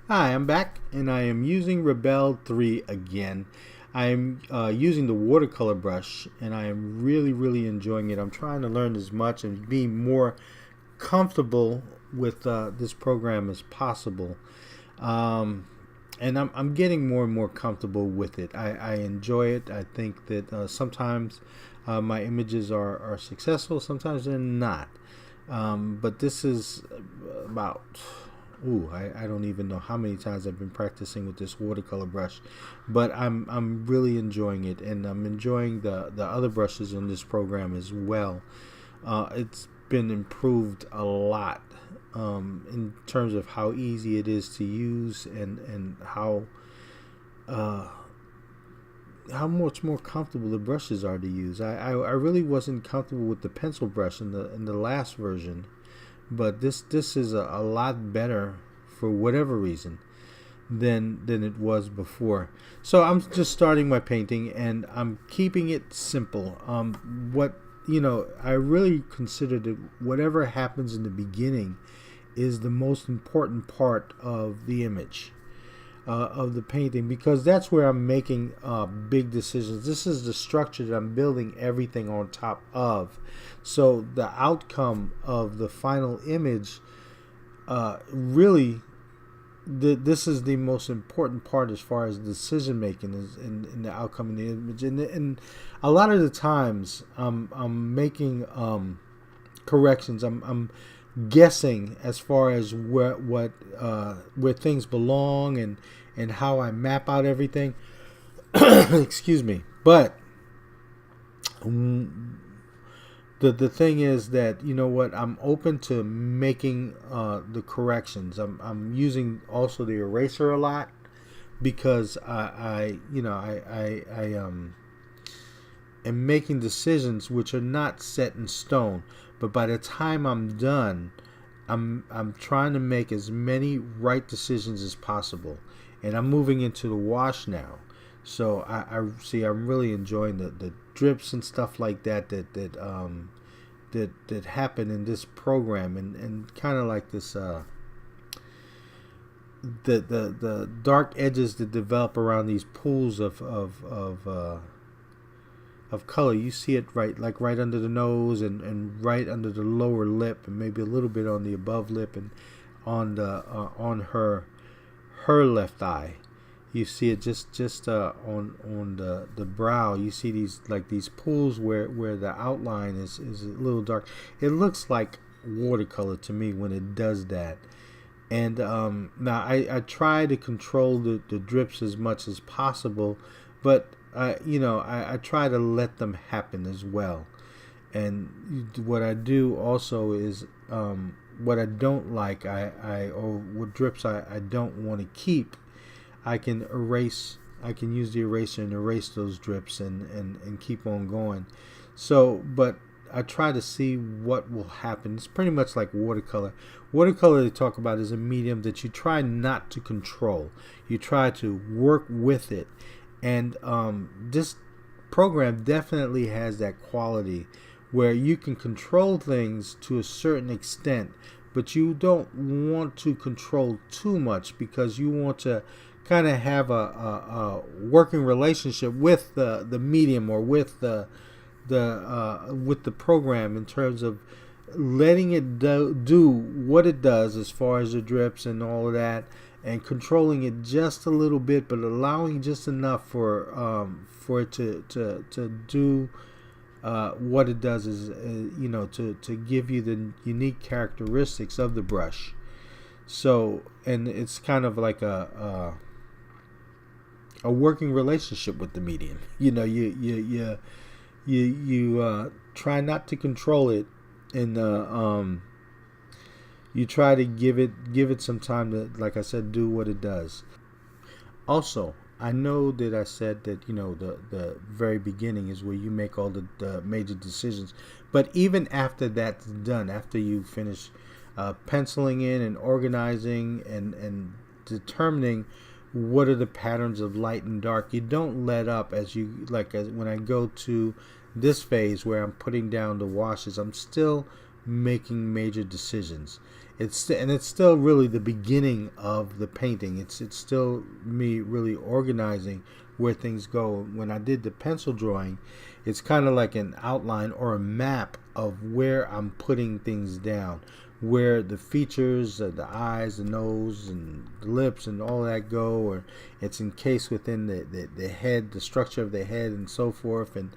Hi, I'm back and I am using Rebel 3 again. I am using the watercolor brush and I am really enjoying it. I'm trying to learn as much and be more comfortable with this program as possible. Um, and I'm getting more and more comfortable with it. I enjoy it. I think that sometimes my images are successful, sometimes they're not. But this is about, I don't even know how many times I've been practicing with this watercolor brush, but I'm really enjoying it, and I'm enjoying the other brushes in this program as well. It's been improved a lot in terms of how easy it is to use, and uh, how much more comfortable the brushes are to use. I really wasn't comfortable with the pencil brush in the last version, but this is a lot better for whatever reason than it was before. So I'm just starting my painting and I'm keeping it simple. I really consider that whatever happens in the beginning is the most important part of the image, of the painting, because that's where I'm making big decisions. This is the structure that I'm building everything on top of. So the outcome of the final image, really, this is the most important part as far as decision making is in the outcome of the image. And a lot of the times I'm making corrections. I'm guessing as far as where things belong, and how I map out everything. Excuse me. But the thing is that, you know what, I'm open to making the corrections. I'm using also the eraser a lot, because I am making decisions which are not set in stone. But by the time I'm done, I'm trying to make as many right decisions as possible, and I'm moving into the wash now. So I see I'm really enjoying the drips and stuff like that happen in this program, and kind of like this the dark edges that develop around these pools of color. You see it right under the nose, and right under the lower lip, and maybe a little bit on the above lip, and on her left eye. You see it just on the brow. You see these pools where the outline is a little dark. It looks like watercolor to me when it does that. And now I try to control the drips as much as possible, but I try to let them happen as well. And what I do also is, what I don't like, or what drips I don't want to keep, I can use the eraser and erase those drips, and keep on going. So, but I try to see what will happen. It's pretty much like watercolor. Watercolor, they talk about, is a medium that you try not to control. You try to work with it. And this program definitely has that quality where you can control things to a certain extent, but you don't want to control too much, because you want to kind of have a working relationship with the medium, or with the program, in terms of letting it do what it does as far as the drips and all of that, and controlling it just a little bit, but allowing just enough for it to do what it does, is to give you the unique characteristics of the brush. So, and it's kind of like a working relationship with the medium. You try not to control it, and you try to give it some time to, like I said, do what it does. Also, I know that I said that the very beginning is where you make all the major decisions, but even after that's done, after you finish penciling in and organizing and determining what are the patterns of light and dark, you don't let up. As when I go to this phase where I'm putting down the washes, I'm still making major decisions. it's still really the beginning of the painting. It's still me really organizing where things go. When I did the pencil drawing, it's kind of like an outline or a map of where I'm putting things down, where the features, the eyes, the nose, and the lips, and all that go, or it's encased within the head, the structure of the head, and so forth. And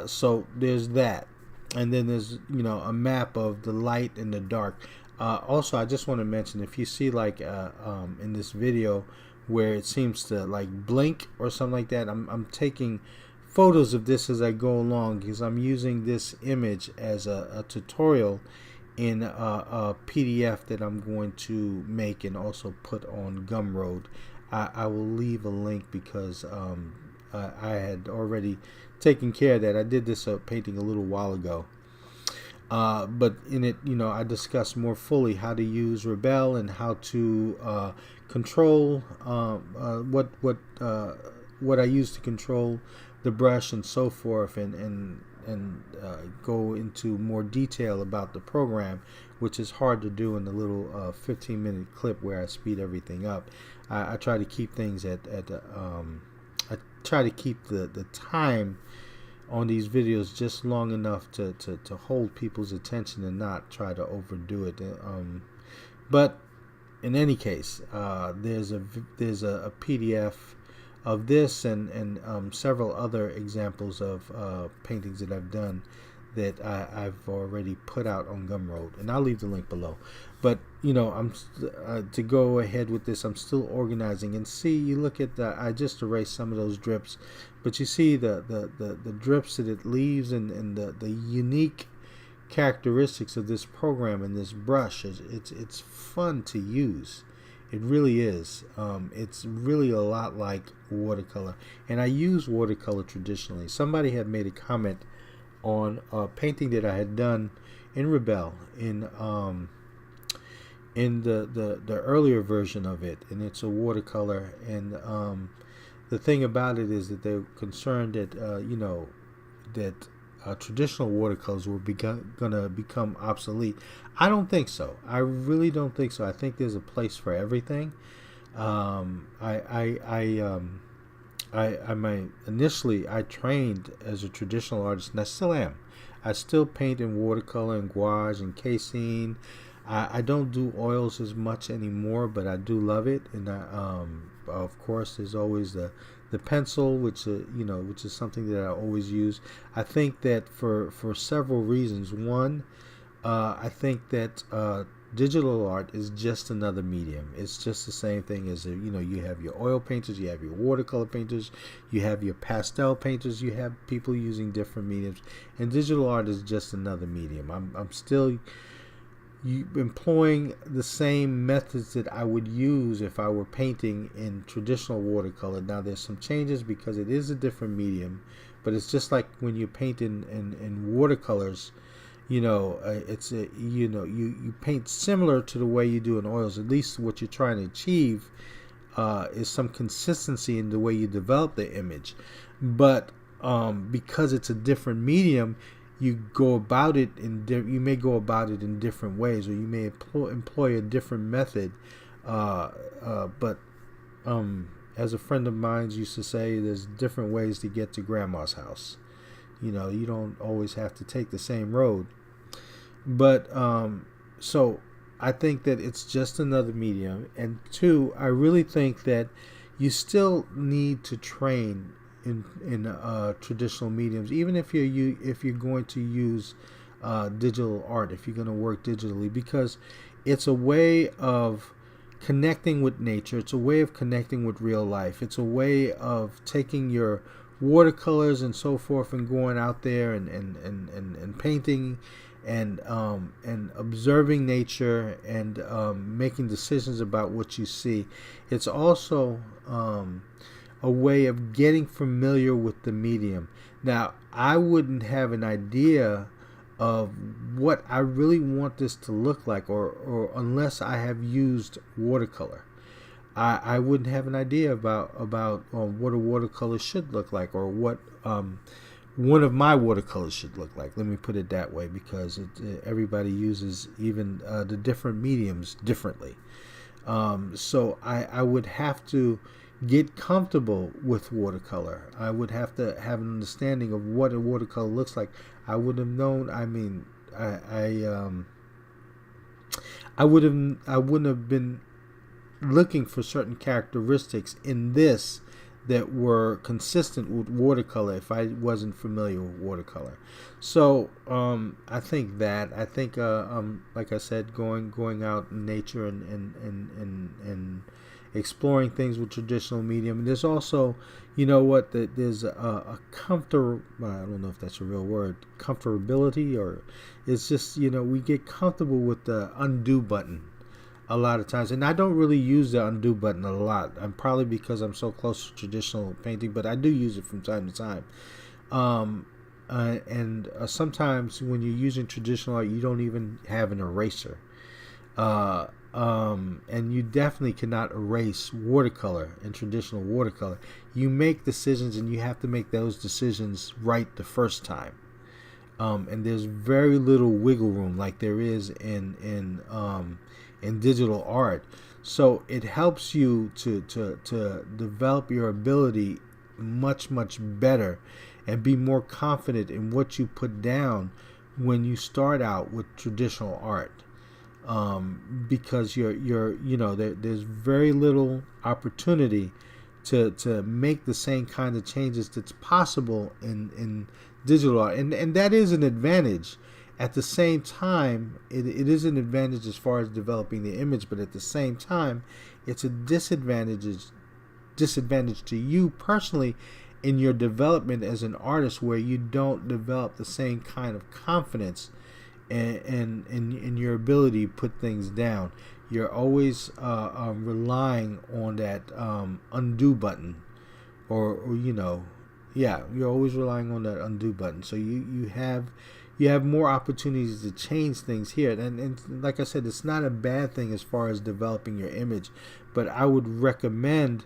so there's that. And then there's, a map of the light and the dark. Also, I just want to mention, if you see like in this video where it seems to like blink or something like that, I'm taking photos of this as I go along, because I'm using this image as a tutorial in a PDF that I'm going to make and also put on Gumroad. I will leave a link because I had already taken care of that. I did this painting a little while ago. But in it, I discuss more fully how to use Rebel and how to control what I use to control the brush and so forth, and go into more detail about the program, which is hard to do in the little 15-minute clip where I speed everything up. I try to keep things I try to keep the time on these videos just long enough to hold people's attention and not try to overdo it. But in any case, there's a PDF of this and several other examples of paintings that I've done that I've already put out on Gumroad, and I'll leave the link below. But I'm to go ahead with this, I'm still organizing. And see, you look at I just erased some of those drips, but you see the drips that it leaves, and the unique characteristics of this program and this brush. It's fun to use. It really is. It's really a lot like watercolor, and I use watercolor traditionally. Somebody had made a comment on a painting that I had done in Rebel in the earlier version of it, and it's a watercolor. And the thing about it is that they're concerned that traditional watercolors were gonna become obsolete. I don't think so. I really don't think so. I think there's a place for everything. Initially I trained as a traditional artist, and I still am. I still paint in watercolor and gouache and casein. I don't do oils as much anymore, but I do love it. And of course, there's always the pencil, which which is something that I always use. I think that for several reasons. One, I think that digital art is just another medium. It's just the same thing as you have your oil painters, you have your watercolor painters, you have your pastel painters, you have people using different mediums, and digital art is just another medium. I'm still employing the same methods that I would use if I were painting in traditional watercolor. Now there's some changes because it is a different medium, but it's just like when you paint in watercolors. It's you paint similar to the way you do in oils. At least what you're trying to achieve is some consistency in the way you develop the image. But because it's a different medium, you go about it you may go about it in different ways, or you may employ a different method. But as a friend of mine used to say, there's different ways to get to grandma's house. You don't always have to take the same road. But so I think that it's just another medium. And two, I really think that you still need to train in traditional mediums, even if you're going to use digital art, if you're going to work digitally, because it's a way of connecting with nature. It's a way of connecting with real life. It's a way of taking your watercolors and so forth and going out there and painting and observing nature and making decisions about what you see. It's also a way of getting familiar with the medium. Now, I wouldn't have an idea of what I really want this to look like, or unless I have used watercolor. I wouldn't have an idea about what a watercolor should look like, or what one of my watercolors should look like. Let me put it that way, because everybody uses even the different mediums differently. So I would have to get comfortable with watercolor. I would have to have an understanding of what a watercolor looks like. I would have known. I mean, I wouldn't have been looking for certain characteristics in this that were consistent with watercolor if I wasn't familiar with watercolor. So I think like I said, going out in nature and exploring things with traditional medium. And there's also, there's a comfort. I don't know if that's a real word, comfortability, or it's just, we get comfortable with the undo button a lot of times, and I don't really use the undo button a lot. I'm probably because I'm so close to traditional painting, but I do use it from time to time. Sometimes when you're using traditional art, you don't even have an eraser, and you definitely cannot erase watercolor and traditional watercolor. You make decisions, and you have to make those decisions right the first time. And there's very little wiggle room like there is in digital art. So it helps you to develop your ability much better and be more confident in what you put down when you start out with traditional art, because there's very little opportunity to make the same kind of changes that's possible in digital art, and that is an advantage. At the same time, it is an advantage as far as developing the image, but at the same time, it's a disadvantage to you personally in your development as an artist, where you don't develop the same kind of confidence and in your ability to put things down. You're always relying on that undo button, you're always relying on that undo button. So you have more opportunities to change things here. And like I said, it's not a bad thing as far as developing your image, but I would recommend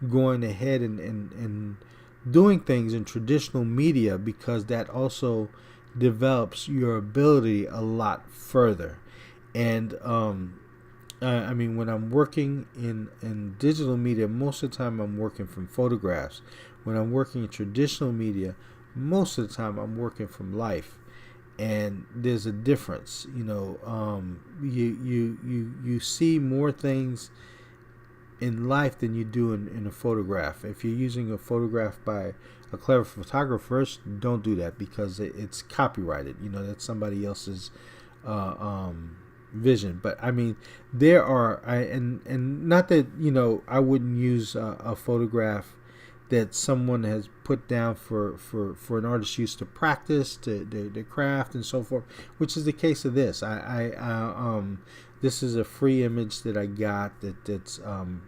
going ahead and doing things in traditional media, because that also develops your ability a lot further. And I mean, when I'm working in digital media, most of the time I'm working from photographs. When I'm working in traditional media, most of the time I'm working from life. And there's a difference. You see more things in life than you do in a photograph. If you're using a photograph by a clever photographer, don't do that, because it's copyrighted. That's somebody else's vision. But I mean, there are, and not that I wouldn't use a photograph that someone has put down for an artist's use to practice their craft and so forth, which is the case of this. This is a free image that I got that's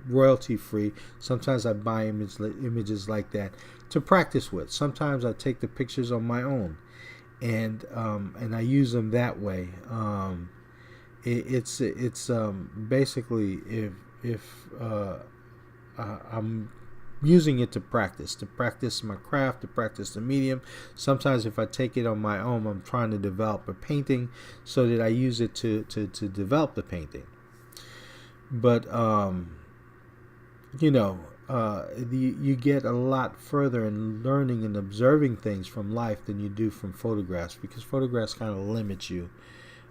royalty free. Sometimes I buy images like that to practice with. Sometimes I take the pictures on my own, and I use them that way. It's basically if I'm using it to practice my craft, to practice the medium. Sometimes if I take it on my own, I'm trying to develop a painting, so that I use it to develop the painting. But you get a lot further in learning and observing things from life than you do from photographs, because photographs kind of limit you.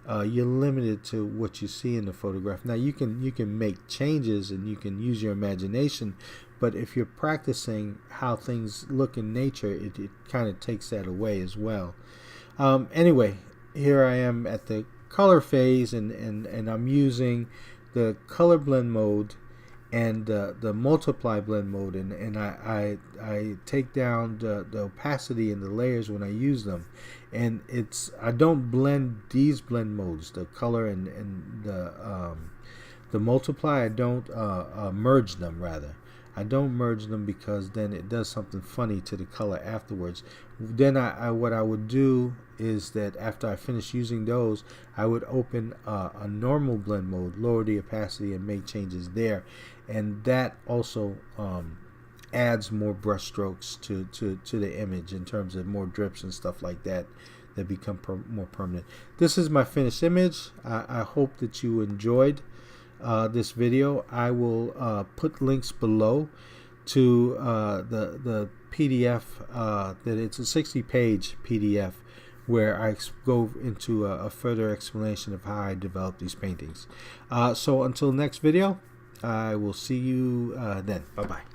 You're limited to what you see in the photograph. Now you can make changes and you can use your imagination, but if you're practicing how things look in nature, it kind of takes that away as well. Anyway, here I am at the color phase, and I'm using the color blend mode and the multiply blend mode, and I take down the opacity and the layers when I use them. And I don't blend these blend modes, the color and the multiply. I don't merge them, rather. I don't merge them, because then it does something funny to the color afterwards. Then what I would do is that after I finish using those, I would open a normal blend mode, lower the opacity, and make changes there. And that also adds more brush strokes to the image in terms of more drips and stuff like that that become more permanent. This is my finished image. I hope that you enjoyed this video. I will put links below to the PDF. That it's a 60-page PDF where I go into a further explanation of how I develop these paintings. So until next video, I will see you then. Bye-bye.